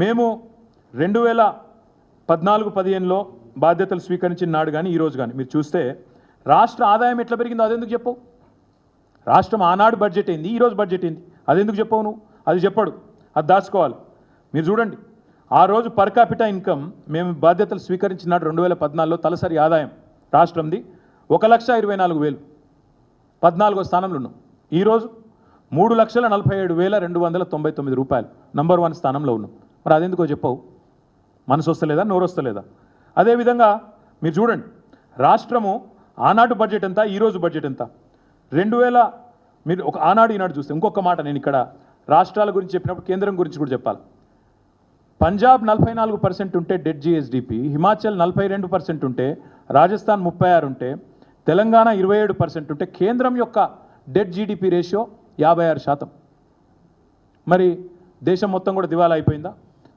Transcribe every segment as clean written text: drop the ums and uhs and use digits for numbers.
మేము 2014-15లో బాధ్యతలు స్వీకరించిన నాడు కానీ ఈరోజు కానీ మీరు చూస్తే రాష్ట్ర ఆదాయం ఎట్లా పెరిగిందో అదెందుకు చెప్పవు? రాష్ట్రం ఆనాడు బడ్జెట్ ఏంది, ఈరోజు బడ్జెట్ ఏంది, అదెందుకు చెప్పవు నువ్వు? అది చెప్పడు, అది దాచుకోవాలి. మీరు చూడండి, ఆ రోజు పర్ క్యాపిటా ఇన్కమ్ మేము బాధ్యతలు స్వీకరించిన నాడు 2014లో తలసరి ఆదాయం రాష్ట్రంది 1,24,000, 14వ స్థానంలో ఉన్నాం. ఈరోజు 3,47,299 రూపాయలు, నంబర్ 1 స్థానంలో ఉన్నాం. మరి అదెందుకో చెప్పవు? మనసు వస్తలేదా, నోరు వస్తలేదా? అదేవిధంగా మీరు చూడండి, రాష్ట్రము ఆనాడు బడ్జెట్ ఎంత, ఈరోజు బడ్జెట్ ఎంత? 2000 మీరు ఒక ఆనాడు ఈనాడు చూస్తే ఇంకొక మాట, నేను ఇక్కడ రాష్ట్రాల గురించి చెప్పినప్పుడు కేంద్రం గురించి కూడా చెప్పాలి. పంజాబ్ 44% ఉంటే డెట్ జిఎస్డిపి, హిమాచల్ 42% ఉంటే, రాజస్థాన్ 36 ఉంటే, తెలంగాణ 27% ఉంటే, కేంద్రం యొక్క డెట్ జీడిపి రేషియో 56%. మరి దేశం మొత్తం కూడా దివాలా అయిపోయిందా?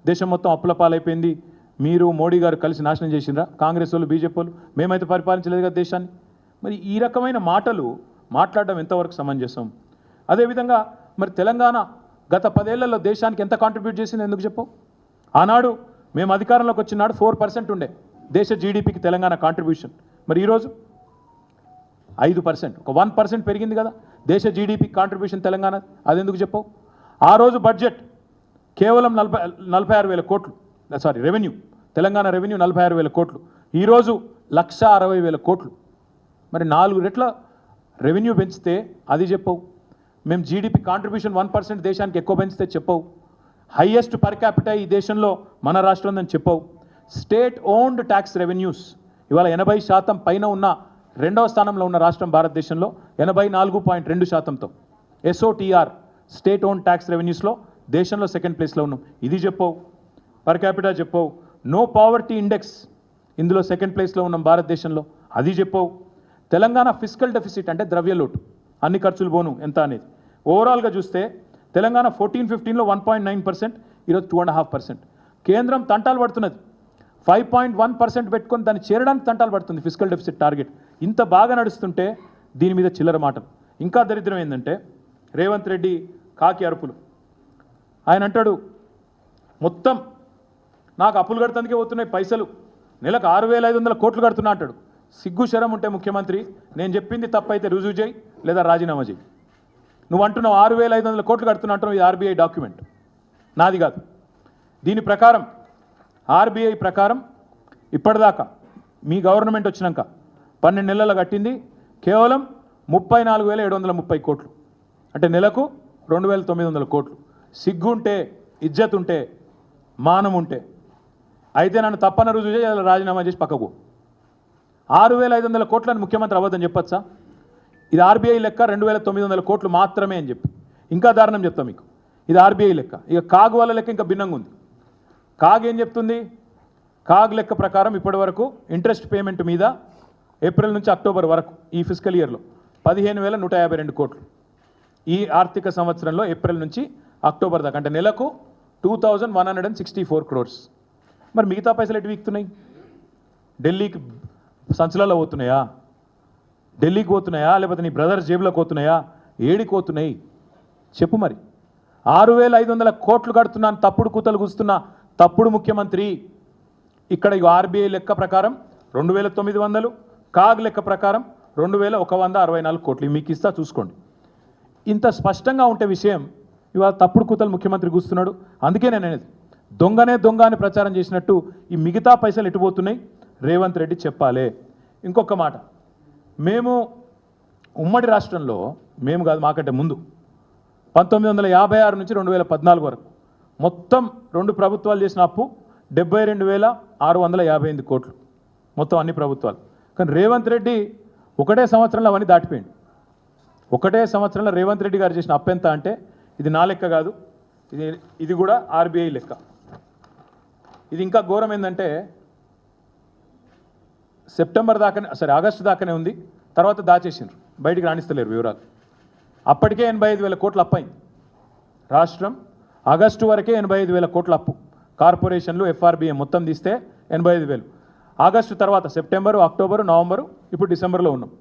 దేశం మొత్తం అప్పుల పాలైపోయింది. మీరు మోడీ గారు కలిసి నాశనం చేసిండ్రా? కాంగ్రెస్ వాళ్ళు, బీజేపీ వాళ్ళు, మేమైతే పరిపాలించలేదు కదా దేశాన్ని. మరి ఈ రకమైన మాటలు మాట్లాడడం ఎంతవరకు సమంజసం? అదేవిధంగా మరి తెలంగాణ గత 10 ఏళ్లలో దేశానికి ఎంత కాంట్రిబ్యూట్ చేసింది ఎందుకు చెప్పవు? ఆనాడు మేము అధికారంలోకి వచ్చినాడు 4% ఉండే దేశ జీడిపికి తెలంగాణ కాంట్రిబ్యూషన్. మరి ఈరోజు 5%, ఒక 1% పెరిగింది కదా దేశ జీడిపి కాంట్రిబ్యూషన్ తెలంగాణ. అదెందుకు చెప్పవు? ఆ రోజు బడ్జెట్ కేవలం 46,000 కోట్లు, రెవెన్యూ, తెలంగాణ రెవెన్యూ 46,000 కోట్లు, ఈరోజు 1,60,000 కోట్లు. మరి 4 రెట్ల రెవెన్యూ పెంచితే అది చెప్పవు. మేము జీడిపి కాంట్రిబ్యూషన్ 1% దేశానికి ఎక్కువ పెంచితే చెప్పవు. హైయెస్ట్ పర్ క్యాపిటా ఈ దేశంలో మన రాష్ట్రం అని చెప్పవు. స్టేట్ ఓన్డ్ ట్యాక్స్ రెవెన్యూస్ ఇవాళ 80% పైన ఉన్న 2వ స్థానంలో ఉన్న రాష్ట్రం భారతదేశంలో 84.2%తో. ఎస్ఓటిఆర్ స్టేట్ ఓన్డ్ ట్యాక్స్ రెవెన్యూస్లో దేశంలో 2nd ప్లేస్లో ఉన్నాం. ఇది చెప్పవు. పర్ క్యాపిటా చెప్పవు. నో పావర్టీ ఇండెక్స్ ఇందులో 2nd ప్లేస్లో ఉన్నాం భారతదేశంలో. అది చెప్పవు. తెలంగాణ ఫిస్కల్ డెఫిసిట్ అంటే ద్రవ్యలోటు, అన్ని ఖర్చులు పోను ఎంత అనేది ఓవరాల్గా చూస్తే తెలంగాణ 14-15లో 1.9%, ఈరోజు 2.5%. కేంద్రం తంటాలు పడుతున్నది, 5.1% పెట్టుకొని దాన్ని చేరడానికి తంటాలు పడుతుంది ఫిస్కల్ డెఫిసిట్ టార్గెట్. ఇంత బాగా నడుస్తుంటే దీని మీద చిల్లర మాటలు. ఇంకా దరిద్రం ఏంటంటే రేవంత్ రెడ్డి కాకి అరుపులు. ఆయన అంటాడు మొత్తం నాకు అప్పులు కడతానికే పోతున్నాయి పైసలు, నెలకు 6,500 కోట్లు కడుతున్నా అంటాడు. సిగ్గు శరం ఉంటే ముఖ్యమంత్రి, నేను చెప్పింది తప్పైతే రుజువు చేయి లేదా రాజీనామా చేయి. నువ్వు అంటున్నావు 6,500 కోట్లు కడుతున్నా అంటున్నావు, ఇది ఆర్బీఐ డాక్యుమెంట్, నాది కాదు. దీని ప్రకారం ఆర్బీఐ ప్రకారం ఇప్పటిదాకా మీ గవర్నమెంట్ వచ్చినాక 12 నెలల్లో కట్టింది కేవలం 34,730 కోట్లు, అంటే నెలకు 2,900 కోట్లు. సిగ్గు ఉంటే, ఇజ్జత్ ఉంటే, మానం ఉంటే అయితే నన్ను తప్పన రుజువు చేయి, రాజీనామా చేసి పక్కకు. 6,500 కోట్లని ముఖ్యమంత్రి అవ్వద్దని చెప్పచ్చా? ఇది ఆర్బీఐ లెక్క 2,900 కోట్లు మాత్రమే అని చెప్పి. ఇంకా దారుణం చెప్తాం మీకు, ఇది ఆర్బీఐ లెక్క. ఇక కాగ్ వాళ్ళ లెక్క ఇంకా భిన్నంగా ఉంది. కాగ్ ఏం చెప్తుంది? కాగ్ లెక్క ప్రకారం ఇప్పటి వరకు ఇంట్రెస్ట్ పేమెంట్ మీద ఏప్రిల్ నుంచి అక్టోబర్ వరకు ఈ ఫిజికల్ ఇయర్లో 15,152 కోట్లు. ఈ ఆర్థిక సంవత్సరంలో ఏప్రిల్ నుంచి అక్టోబర్ దాకా అంటే నెలకు 2,164 crores. మరి మిగతా పైసలు ఎటు వీక్తున్నాయి? ఢిల్లీకి సంచులలో పోతున్నాయా? ఢిల్లీకి పోతున్నాయా? లేకపోతే నీ బ్రదర్స్ జేబులోకి పోతున్నాయా? ఏడికి పోతున్నాయి చెప్పు. మరి 6,500 కోట్లు కడుతున్నాను తప్పుడు కూతలు కూస్తున్నా తప్పుడు ముఖ్యమంత్రి. ఇక్కడ ఆర్బీఐ లెక్క ప్రకారం 2,900, కాగ్ లెక్క ప్రకారం 2,164 కోట్లు. మీకు ఇస్తా చూసుకోండి. ఇంత స్పష్టంగా ఉంటే విషయం ఇవాళ తప్పుడు కూతలు ముఖ్యమంత్రి కూస్తున్నాడు. అందుకే నేను అనేది దొంగనే దొంగ అని ప్రచారం చేసినట్టు ఈ మిగతా పైసలు ఎటుపోతున్నాయి రేవంత్ రెడ్డి చెప్పాలి. ఇంకొక మాట, మేము ఉమ్మడి రాష్ట్రంలో, మేము కాదు మాకంటే ముందు 1956 నుంచి 2014 వరకు మొత్తం 2 ప్రభుత్వాలు చేసిన అప్పు 72,658 కోట్లు, మొత్తం అన్ని ప్రభుత్వాలు. కానీ రేవంత్ రెడ్డి ఒకటే సంవత్సరంలో అవన్నీ దాటిపోయింది. ఒకటే సంవత్సరంలో రేవంత్ రెడ్డి గారు చేసిన అప్పు ఎంత అంటే, ఇది నా లెక్క కాదు, ఇది కూడా ఆర్బీఐ లెక్క. ఇది ఇంకా ఘోరం ఏంటంటే సెప్టెంబర్ దాకానే, ఆగస్టు దాకానే ఉంది, తర్వాత దాచేసిండ్రు, బయటికి రాణిస్తలేరు వివరాలు. అప్పటికే 85,000 కోట్ల అప్పు అయింది రాష్ట్రం. ఆగస్టు వరకే 85,000 కోట్ల అప్పు. కార్పొరేషన్లు, ఎఫ్ఆర్బిఎం మొత్తం తీస్తే 85,000. ఆగస్టు తర్వాత సెప్టెంబరు, అక్టోబరు, నవంబరు, ఇప్పుడు డిసెంబర్లో ఉన్నాం.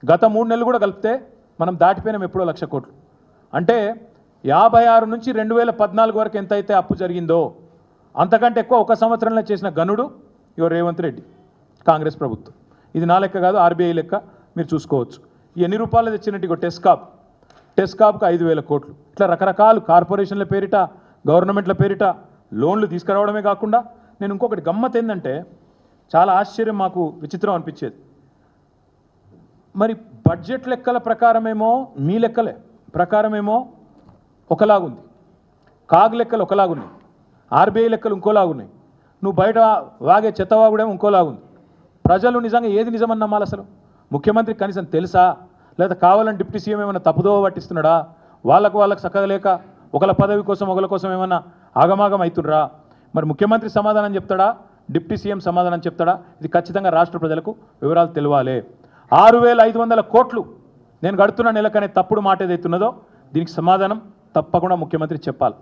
గత 3 నెలలు కూడా కలిపితే మనం దాటిపోయినాం ఎప్పుడో 1,00,000 కోట్లు. అంటే 56 నుంచి 2014 వరకు ఎంతైతే అప్పు జరిగిందో అంతకంటే ఎక్కువ ఒక సంవత్సరంలో చేసిన గనుడు ఇగో రేవంత్ రెడ్డి కాంగ్రెస్ ప్రభుత్వం. ఇది నా లెక్క కాదు, ఆర్బీఐ లెక్క, మీరు చూసుకోవచ్చు. ఎన్ని రూపాయలు తెచ్చినట్టు ఇగో టెస్కాప్కు 5,000 కోట్లు. ఇట్లా రకరకాలు కార్పొరేషన్ల పేరిట, గవర్నమెంట్ల పేరిట లోన్లు తీసుకురావడమే కాకుండా, నేను ఇంకొకటి గమ్మత్ ఏంటంటే చాలా ఆశ్చర్యం, మాకు విచిత్రం అనిపించేది. మరి బడ్జెట్ లెక్కల ప్రకారమేమో, మీ లెక్కలే ప్రకారమేమో ఒకలాగుంది, కాగ్ లెక్కలు ఒకలాగున్నాయి, ఆర్బీఐ లెక్కలు ఇంకోలాగున్నాయి, నువ్వు బయట వాగే చెత్తవాగుడేమో ఇంకోలాగుంది. ప్రజలు నిజంగా ఏది నిజమని నమ్మాలి అసలు? ముఖ్యమంత్రి కనీసం తెలుసా? లేదా కావాలని డిప్యూటీ సీఎం ఏమైనా తప్పుదోవ పట్టిస్తున్నాడా? వాళ్ళకు చక్కగా లేక ఒకళ్ళ పదవి కోసం ఒకళ్ళ కోసం ఏమన్నా ఆగమాగం అవుతుండ్రా? మరి ముఖ్యమంత్రి సమాధానం చెప్తాడా, డిప్యూటీ సీఎం సమాధానం చెప్తాడా? ఇది ఖచ్చితంగా రాష్ట్ర ప్రజలకు వివరాలు తెలియాలి. 6,500 కోట్లు నేను గడుతున్న నెలకనే తప్పుడు మాట ఏదైతున్నదో దీనికి సమాధానం తప్పకుండా ముఖ్యమంత్రి చెప్పాలి.